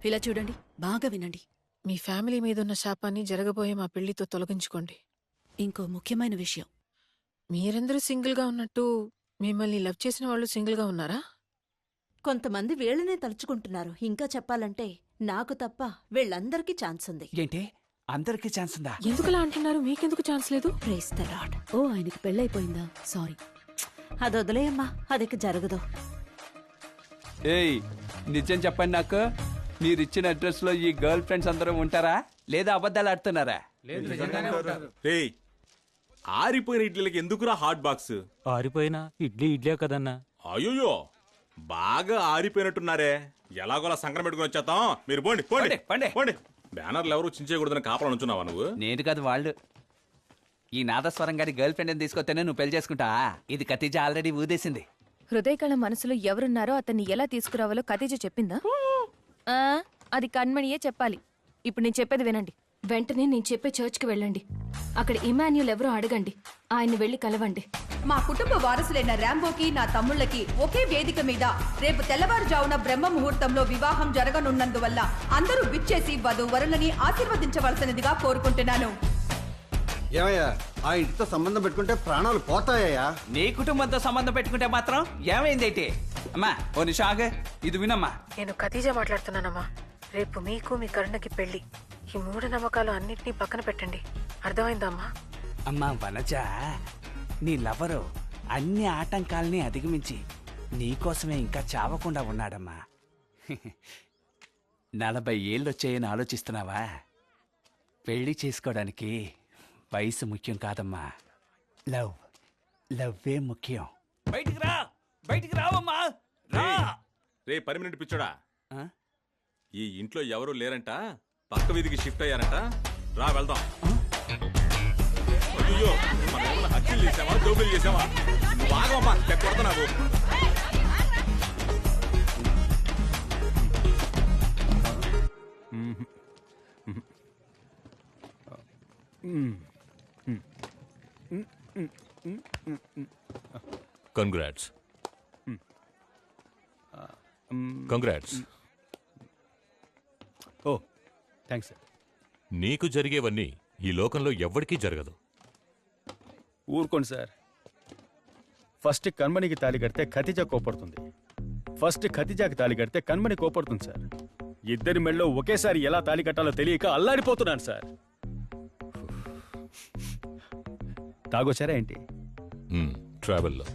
ఇలా చూడండి, బాగా వినండి. మీ ఫ్యామిలీ మీదున్న శాపాన్ని జరగబోయే మా పెళ్లితో తొలగించుకోండి. ఇంకో ముఖ్యమైన విషయం. మీరందరూ సింగిల్గా ఉన్నట్టు మిమ్మల్ని లవ్ చేసిన వాళ్ళు సింగిల్గా ఉన్నారా? కొంతమంది వీళ్ళనే తలుచుకుంటున్నారు. ఇంకా చెప్పాలంటే నాకు తప్ప వీళ్ళందరికీ ఛాన్స్ ఉంది. ఏంటి అందరికీ ఛాన్స్ ఉందా? ఎందుకలా అంటున్నారు? మీకెందుకు ఛాన్స్ లేదు? Praise the lord. ఓ, ఆయనకి పెళ్ళైపోయిందా? సారీ. అది వదిలేయమ్మా, అదికి జరగదు. ఏయ్ నిజం చెప్పండి నాకు, మీరిచ్చిన అడ్రస్ లో ఈ గర్ల్ ఫ్రెండ్స్ అందరూ ఉంటారా లేదా అబద్ధాలు ఆడుతున్నారా? రేయ్, ఆరిపోయిన ఇడ్లీలకి ఎందుకురా హాట్ బాక్స్? ఆరిపోయినా ఇడ్లే కదన్నా. అయ్యో, బాగా ఆరిపోయినట్టున్నారే. ఎలాగోలా సంక్రమం పెట్టుకుని వచ్చేద్దాం. మీరు పోండి పోండి పండి. పోండి. బ్యానర్లు ఎవరు చించేయకూడదని కాపలా నుంచున్నావా నువ్వు? నేను కాదు వాళ్ళు. ఈ నాదస్వరం గారి గర్ల్ ఫ్రెండ్ తీసుకొస్తేనే నువ్వు పెళ్లి చేసుకుంటా. ఇది ఖతీజా ఆల్రెడీ ఊదేసింది. హృదయకళ మనసులో ఎవరున్నారో అతన్ని ఎలా తీసుకురావాలో ఖతీజ చెప్పిందా? అది కణ్మణియే చెప్పాలి. ఇప్పుడు నేను చెప్పేది వినండి. వెంటనే నేను చెప్పే చర్చ్కి వెళ్ళండి. అక్కడ ఇమాన్యుల్ ఎవరో అడగండి. ఆయన్ని వెళ్లి కలవండి. మా కుటుంబ వారసులైన ర్యాంబోకి, నా తమ్ముళ్ళకి ఒకే వేదిక మీద రేపు తెల్లవారుజామున బ్రహ్మ ముహూర్తంలో వివాహం జరగనున్నందువల్ల అందరూ విచ్చేసి వధూవరులని ఆశీర్వదించవలసినదిగా కోరుకుంటున్నాను. ఏమయ్యా, ఆ ఇంటితో సంబంధం పెట్టుకుంటే ప్రాణాలు పోతాయా? నీ కుటుంబంతో సంబంధం పెట్టుకుంటే మాత్రం ఏమైందేంటి? అమ్మా ఓ నిమిషం ఆగు, ఇది వినమ్మా. నేను ఖతీజా మాట్లాడుతున్నానమ్మా. రేపు మీకు మీ కరుణకి పెళ్లి. ఈ మూఢనమ్మకాలు అన్నింటినీ పక్కన పెట్టండి. అర్థమైందా అమ్మా? అమ్మా వనజ, నీ లవరు అన్ని ఆటంకాల్ని అధిగమించి నీకోసమే ఇంకా చావకుండా ఉన్నాడమ్మా. 40 ఏళ్ళొచ్చాయని ఆలోచిస్తున్నావా? పెళ్లి చేసుకోవడానికి వయసు ముఖ్యం కాదమ్మా, లవ్వే ముఖ్యం. బయటికి రావమ్మా. రే పర్మినెంట్ పిచ్చోడా, ఆ? ఈ ఇంట్లో ఎవరు లేరంట, పక్క వీధికి షిఫ్ట్ అయ్యారంట. రా వెళ్దాం. అయ్యో, మనం ఏమన్నా హత్యలు చేసావా, దోపిడీలు చేసావా? నువ్వు ఆగమ్మా, కొడుతున్నావు. కంగ్రాట్స్. కంగ్రాట్స్. ఓ థ్యాంక్స్ సార్. నీకు జరిగేవన్నీ ఈ లోకంలో ఎవ్వడికీ జరగదు. ఊరుకోండి సార్. ఫస్ట్ కణ్మణికి తాళి కడితే ఖతీజా కోపడుతుంది. ఫస్ట్ ఖతీజాకి తాళి కడితే కణ్మణి కోపడుతుంది సార్. ఇద్దరి మెళ్ళో ఒకేసారి ఎలా తాళి కట్టాలో తెలియక అల్లాడిపోతున్నాను సార్. తాగొచ్చారా ఏంటి? ట్రావెల్లో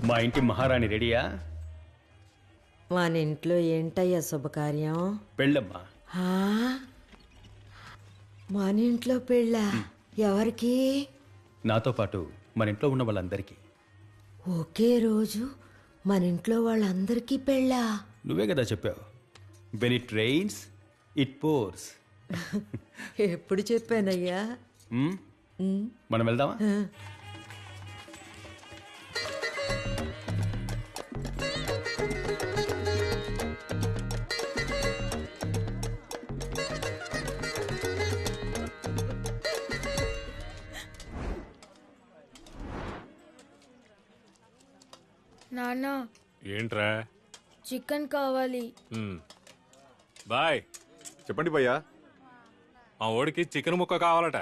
మా ఇంటి మహారాణి రెడీయా? మన ఇంట్లో ఏంటయ్యా శుభకార్యం? పెళ్ళమ్మా. మన ఇంట్లో పెళ్ళా? ఎవరికి? నాతో పాటు మన ఇంట్లో ఉన్న వాళ్ళందరికీ. ఒకే రోజు మన ఇంట్లో వాళ్ళందరికీ పెళ్ళా? నువ్వే కదా చెప్పావు, when it rains it pores. ఎప్పుడు చెప్పానయ్యా? మనం వెళ్దామా? నాన్న, ఏంట్రా? చికెన్ కావాలి. బాయ్. చెప్పండి భయ్యా. మా ఓడికి చికెన్ ముక్క కావాలట.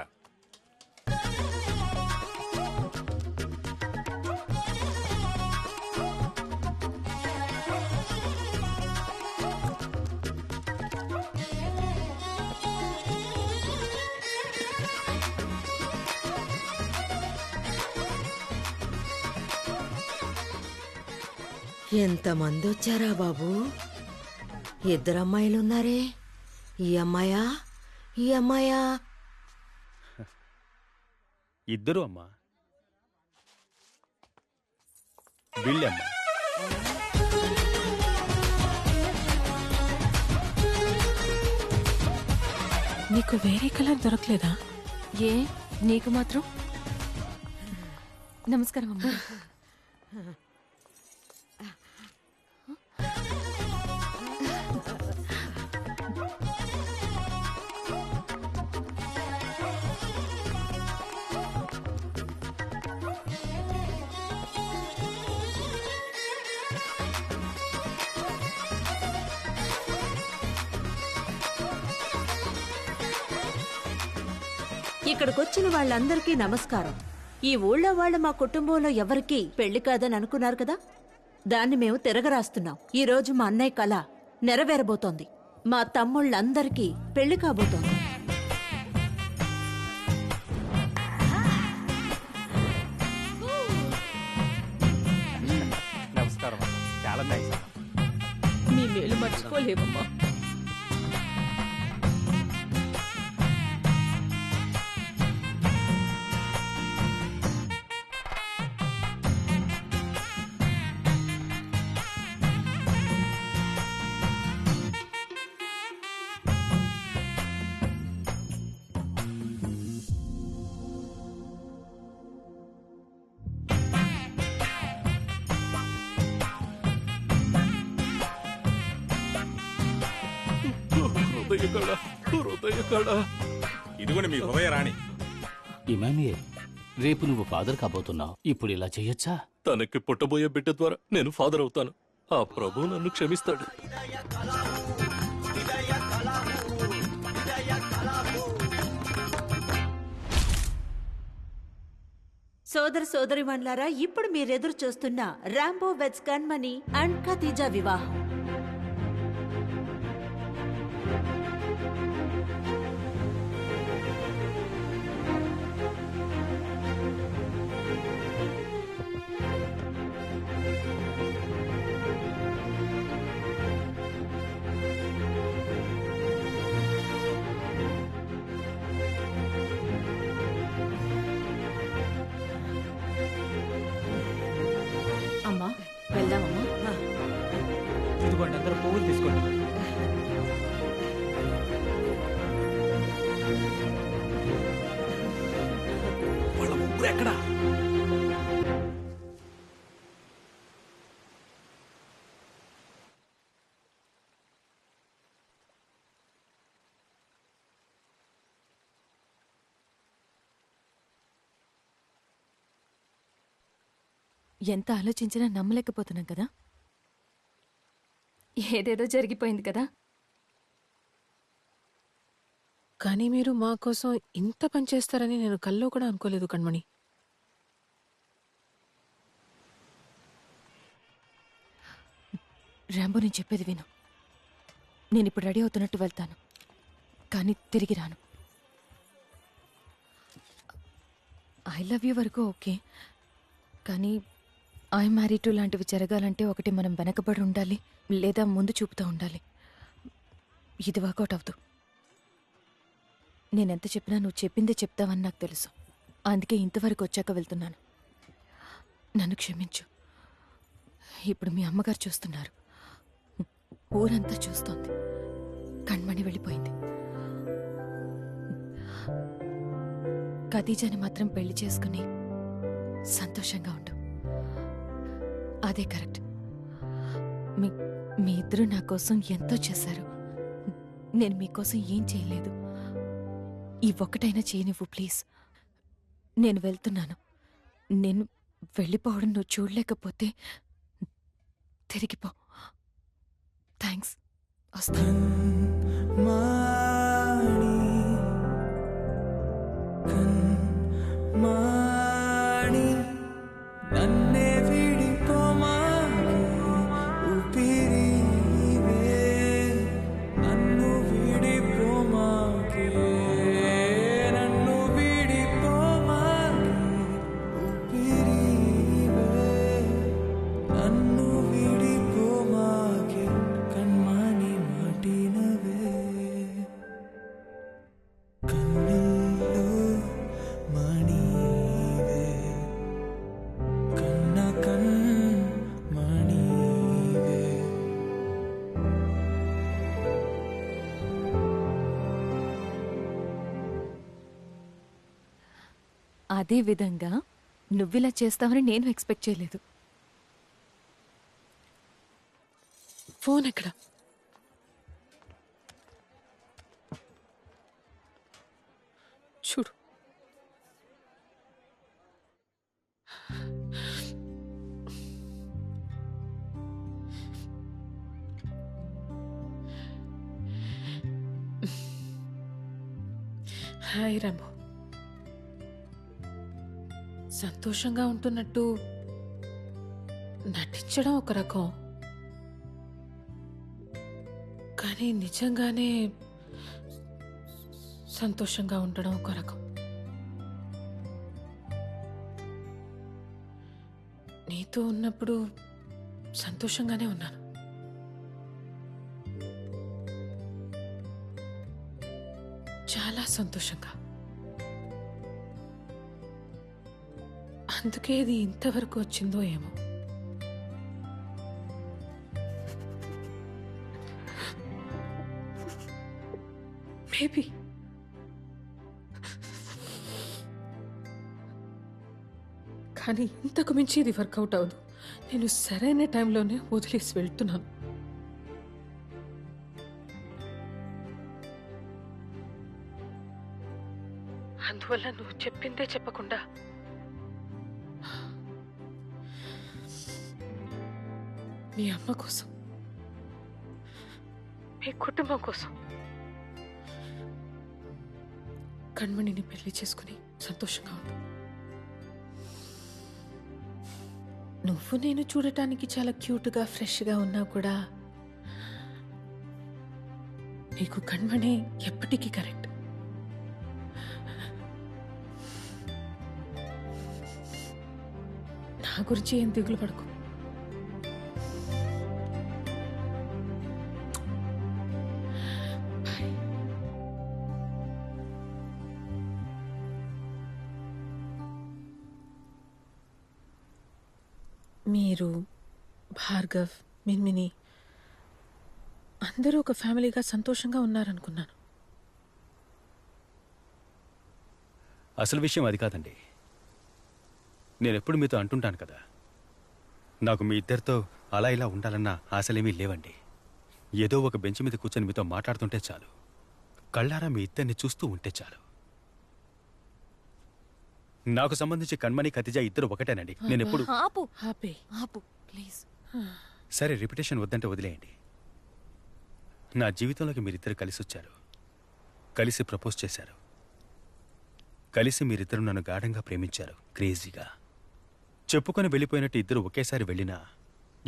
ఎంతమంది వచ్చారా బాబు? 2 అమ్మాయిలున్నారే. ఈ అమ్మాయా ఈ అమ్మాయా? ఇద్దరు అమ్మా. వీళ్ళమ్మా. నీకు వేరే కలర్ దొరకలేదా? ఏ నీకు మాత్రం? నమస్కారం అమ్మా. ఇక్కడికొచ్చిన వాళ్ళందరికీ నమస్కారం. ఈ ఊళ్ళో వాళ్ళు మా కుటుంబంలో ఎవరికీ పెళ్లి కాదని అనుకున్నారు కదా, దాన్ని మేము తిరగరాస్తున్నాం. ఈ రోజు మా అన్నయ్య కళ నెరవేరబోతోంది. మా తమ్ముళ్ళందరికీ పెళ్లి కాబోతోంది. నమస్కారం, చాలా థ్యాంక్స్. మీ మేలు మర్చిపోలేవమ్మా. ఇదిగోండి మీ హృదయ రాణి. ఇమానుయేల్, రేపు నువ్వు ఫాదర్ కాబోతున్నావు. ఇప్పుడు ఇలా చెయ్యొచ్చా? తనకి పుట్టబోయే బిడ్డ ద్వారా నేను ఫాదర్ అవుతాను. ఆ ప్రభు నన్ను క్షమిస్తాడు. సోదర సోదరిమణులారా, ఇప్పుడు మీరెదురు చూస్తున్న Rambo weds Kanmani and Khatija వివాహం. అమ్మా వెళ్దామమ్మా. ఇదిగోండి, అందరూ పువ్వులు తీసుకోండి. వాళ్ళ ముగ్గురు ఎక్కడా? ఎంత ఆలోచించినా నమ్మలేకపోతున్నాం కదా. ఏదేదో జరిగిపోయింది కదా. కానీ మీరు మా కోసం ఇంత పని చేస్తారని నేను కల్లో కూడా అనుకోలేదు కణ్మణి. రాంబో, నేను చెప్పేది విను. నేను ఇప్పుడు రెడీ అవుతున్నట్టు వెళ్తాను, కానీ తిరిగి రాను. ఐ లవ్ యూ వరకు ఓకే, కానీ ఐ మ్యారీ టు లాంటివి జరగాలంటే ఒకటి మనం వెనకబడి ఉండాలి, లేదా ముందు చూపుతూ ఉండాలి. ఇది వర్కౌట్ అవదు. నేనెంత చెప్పినా నువ్వు చెప్పిందే చెప్తావని నాకు తెలుసు. అందుకే ఇంతవరకు వచ్చాక వెళ్తున్నాను. నన్ను క్షమించు. ఇప్పుడు మీ అమ్మగారు చూస్తున్నారు, ఊరంతా చూస్తోంది. కణ్మణి వెళ్ళిపోయింది. ఖదీజాని మాత్రం పెళ్లి చేసుకుని సంతోషంగా ఉండు. అదే కరెక్ట్. మీ ఇద్దరు నా కోసం ఎంతో చేశారు. నేను మీకోసం ఏం చేయలేదు. ఈ ఒక్కటైనా చేయనివ్వు ప్లీజ్. నేను వెళ్తున్నాను. నేను వెళ్ళిపోవడం నువ్వు చూడలేకపోతే తిరిగిపో. థ్యాంక్స్. వస్తాను. అదే విధంగా నువ్విలా చేస్తావని నేను ఎక్స్పెక్ట్ చేయలేదు. ఫోన్ ఎక్కడ? చూడు. Hi Rambo. సంతోషంగా ఉంటున్నట్టు నటించడం ఒక రకం, కానీ నిజంగానే సంతోషంగా ఉండడం ఒక రకం. నీతో ఉన్నప్పుడు సంతోషంగానే ఉన్నాను. చాలా సంతోషంగా. అందుకే ఇది ఇంతవరకు వచ్చిందో ఏమో. మేబీ కానీ ఇంతకు మించి ఇది వర్కౌట్ అవ్వదు. నేను సరైన టైంలోనే వదిలేసి వెళ్తున్నాను. అందువల్ల నువ్వు చెప్పిందే చెప్పకుండా మీ అమ్మ కోసం, మీ కుటుంబం కోసం కణ్మణిని పెళ్లి చేసుకుని సంతోషంగా ఉండు. నువ్వు నేను చూడటానికి చాలా క్యూట్గా ఫ్రెష్గా ఉన్నా కూడా నీకు కణ్మణి ఎప్పటికీ కరెక్ట్. నా గురించి ఏం దిగులు పడకు. మీరు, భార్గవ్, మిన్మిని అందరూ ఒక ఫ్యామిలీగా సంతోషంగా ఉన్నారనుకున్నాను. అసలు విషయం అది కాదండి. నేనెప్పుడు మీతో అంటుంటాను కదా, నాకు మీ ఇద్దరితో అలా ఇలా ఉండాలన్న ఆశలేమీ లేవండి. ఏదో ఒక బెంచ్ మీద కూర్చొని మీతో మాట్లాడుతుంటే చాలు, కళ్ళారా మీ ఇద్దరిని చూస్తూ ఉంటే చాలు. నాకు సంబంధించి కణ్మణి, ఖతిజా ఇద్దరు ఒకటేనండి. నేనెప్పుడు ఆపు ఆపు ప్లీజ్. సరే, రిపిటేషన్ వద్దంటే వదిలేయండి. నా జీవితంలోకి మీరిద్దరు కలిసి వచ్చారు, కలిసి ప్రపోజ్ చేశారు, కలిసి మీరిద్దరు నన్ను గాఢంగా ప్రేమించారు, క్రేజీగా. చెప్పుకొని వెళ్ళిపోయినట్టు ఇద్దరు ఒకేసారి వెళ్ళినా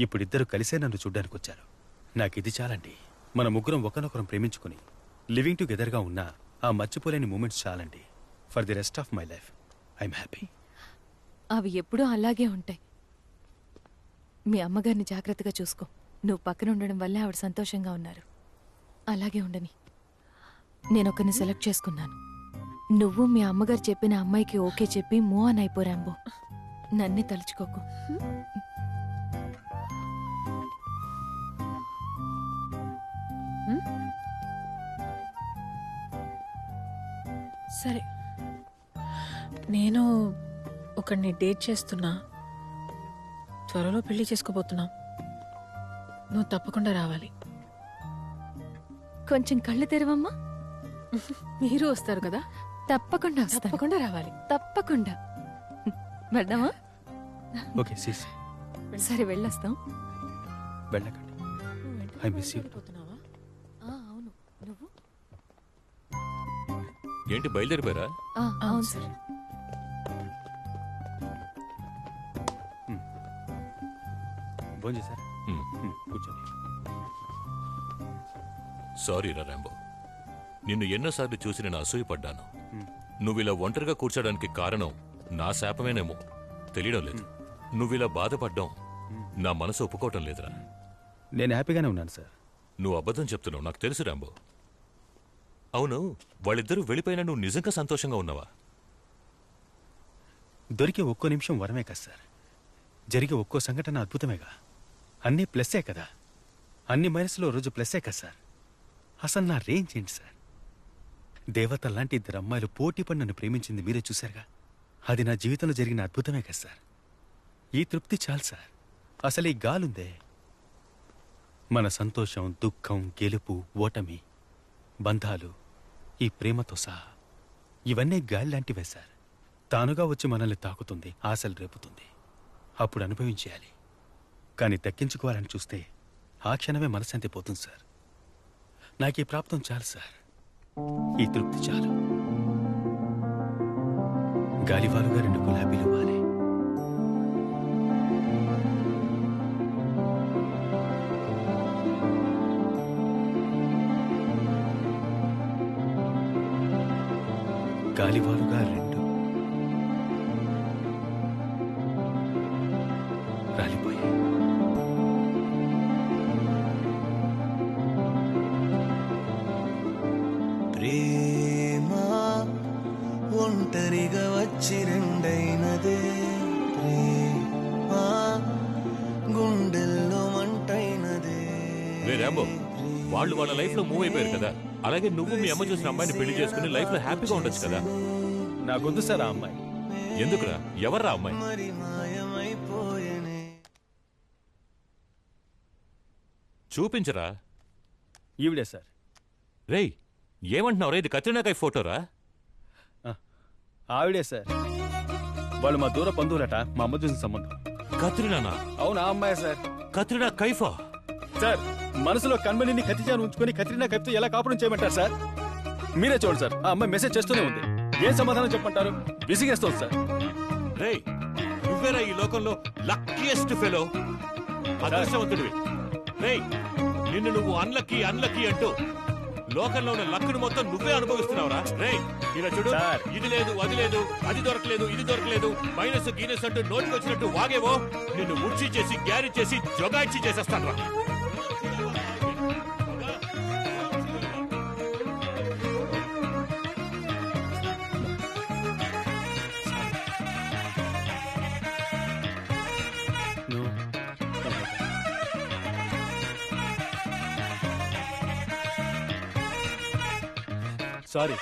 ఇప్పుడిద్దరు కలిసే నన్ను చూడ్డానికి వచ్చారు. నాకిది చాలండి. మన ముగ్గురం ఒకరినొకరం ప్రేమించుకుని లివింగ్ టుగెదర్గా ఉన్నా ఆ మర్చిపోలేని మూమెంట్స్ చాలండి. For the rest of my life I'm happy. అవి ఎప్పుడూ అలాగే ఉంటాయి. మీ అమ్మగారిని జాగ్రత్తగా చూసుకో. నువ్వు పక్కన ఉండడం వల్లే ఆవిడ సంతోషంగా ఉన్నారు. అలాగే ఉండని. నేనొకరిని సెలెక్ట్ చేసుకున్నాను. నువ్వు మీ అమ్మగారు చెప్పిన అమ్మాయికి ఓకే చెప్పి మూవ్ ఆన్ అయిపో రాంబో. నన్నే తలుచుకోకు. సరే, నేను ఒకడిని డేట్ చేస్తున్నా. త్వరలో పెళ్లి చేసుకోబోతున్నాం. నువ్వు తప్పకుండా రావాలి. కొంచెం కళ్ళు తెరవమ్మా. మీరు వస్తారు కదా? తప్పకుండా వస్తాను. తప్పకుండా రావాలి. తప్పకుండా. వెళ్దామా? ఓకే సీస్. సరే వెళ్ళొస్తాం. వెళ్ళకండి. I miss you. అవును. నువ్వు? ఏంటి బయలుదేరిపోయారా? అవును సార్. భోంజే సార్. కూర్చోండి. సారీ రా రాంబో, నిన్ను ఎన్నోసార్లు చూసి నేను అసూయపడ్డాను. నువ్విలా ఒంటరిగా కూర్చోడానికి కారణం నా శాపమేనేమో తెలియడం లేదు. నువ్విలా బాధపడ్డం నా మనసు ఒప్పుకోవటం లేదురా. నేను హ్యాపీగానే ఉన్నాను సార్. నువ్వు అబద్ధం చెప్తున్నావు, నాకు తెలుసు రాంబో. అవును, వాళ్ళిద్దరూ వెళ్ళిపోయినా నువ్వు నిజంగా సంతోషంగా ఉన్నావా? దొరికే ఒక్కో నిమిషం వరమే కదా సార్. జరిగే ఒక్కో సంఘటన అద్భుతమేగా. అన్నీ ప్లస్సే కదా. అన్ని మైనస్లో రోజు ప్లస్సే కదా సార్. అసలు నా రేంజ్ ఏంటి సార్? దేవత లాంటి ఇద్దరు అమ్మాయిలు పోటీ పడి నన్ను ప్రేమించింది మీరే చూశారుగా. అది నా జీవితంలో జరిగిన అద్భుతమే కదా సార్. ఈ తృప్తి చాలు సార్. అసలు ఈ గాలుందే, మన సంతోషం, దుఃఖం, గెలుపు, ఓటమి, బంధాలు, ఈ ప్రేమతో సహా ఇవన్నీ గాలి లాంటివే సార్. తానుగా వచ్చి మనల్ని తాకుతుంది, ఆశలు రేపుతుంది. అప్పుడు అనుభవించేయాలి. కానీ దక్కించుకోవాలని చూస్తే ఆ క్షణమే మనశాంతి పోతుంది సార్. నాకు ఈ ప్రాప్తం చాలు సార్. ఈ తృప్తి చాలు. గాలివాలుగా 2 గులాబీలు వాలి. గాలివాలుగా 2 రాలిపోయాయి. ప్రేమ ఒంటరిగా వచ్చి రెండైనదే, ప్రేమ గుండెల్లో మంటైనదే. రే రాంబో, వాళ్ళు వాళ్ళ లైఫ్ లో మూవ్ అయిపోయారు కదా, అలాగే నువ్వు మీ అమ్మ చూసిన అమ్మాయిని పెళ్లి చేసుకుని లైఫ్ లో హ్యాపీగా ఉండొచ్చు కదా. నాకొద్దు సార్ ఆ అమ్మాయి. ఎందుకురా? ఎవర్రా అమ్మాయి? మరి మాయమైపోయేనే. చూపించరా. ఈవిడే సార్. రేయ్, ఏమంటున్నావు రా? ఇది కత్రినా కైఫ్ ఫోటోరా? ఆవిడే సార్. వాళ్ళు మా దూర బంధువులట, మా అమ్మ చూసిన సంబంధం. కత్రినానా? అవునా అమ్మాయి సార్. కత్రినా కైఫా? సార్, మనసులో కన్మణిని కతిజాను ఉంచుకొని కత్రినా కైఫ్తో ఎలా కాపురం చేయమంటారు సార్? మీరే చూడండి సార్, ఆ అమ్మాయి మెసేజ్ చేస్తూనే ఉంది. ఏం సమాధానం చెప్పంటారు? విసిగేస్తుంది సార్. రేయ్, నువ్వేరా ఈ లోకంలో లక్కీయెస్ట్ ఫెలో, అదృష్టవంతుడివి. రేయ్, నిన్ను నువ్వు అన్లక్కీ అంటూ లోకంలో ఉన్న లక్కును మొత్తం నువ్వే అనుభవిస్తున్నావురా. రేయ్, ఇలా చూడు, ఇది లేదు, అది లేదు, అది దొరకలేదు, ఇది దొరకలేదు, మైనస్ గీనస్ అంటూ నోటికి వచ్చినట్టు వాగేవో నిన్ను ఉడ్చి చేసి గ్యారీ చేసి జొగాయిచ్చి చేసేస్తాను రా. సారీ.